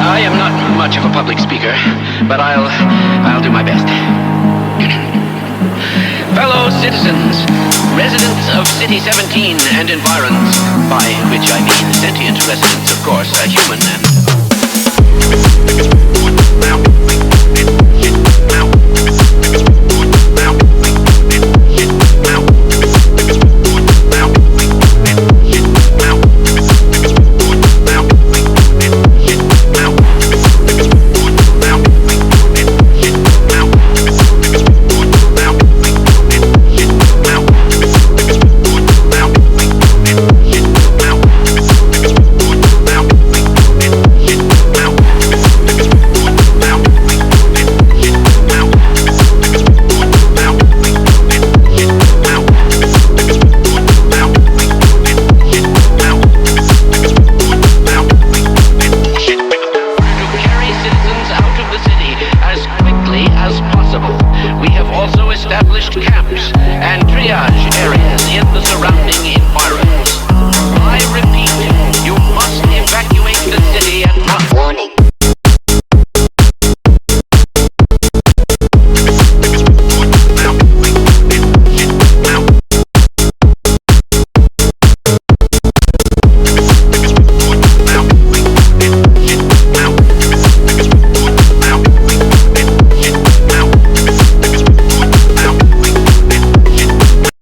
I am not much of a public speaker, but I'll do my best. Fellow citizens, residents of City 17 and environs, by which I mean sentient residents, of course, human and... We have also established camps and triage areas in the surrounding environment.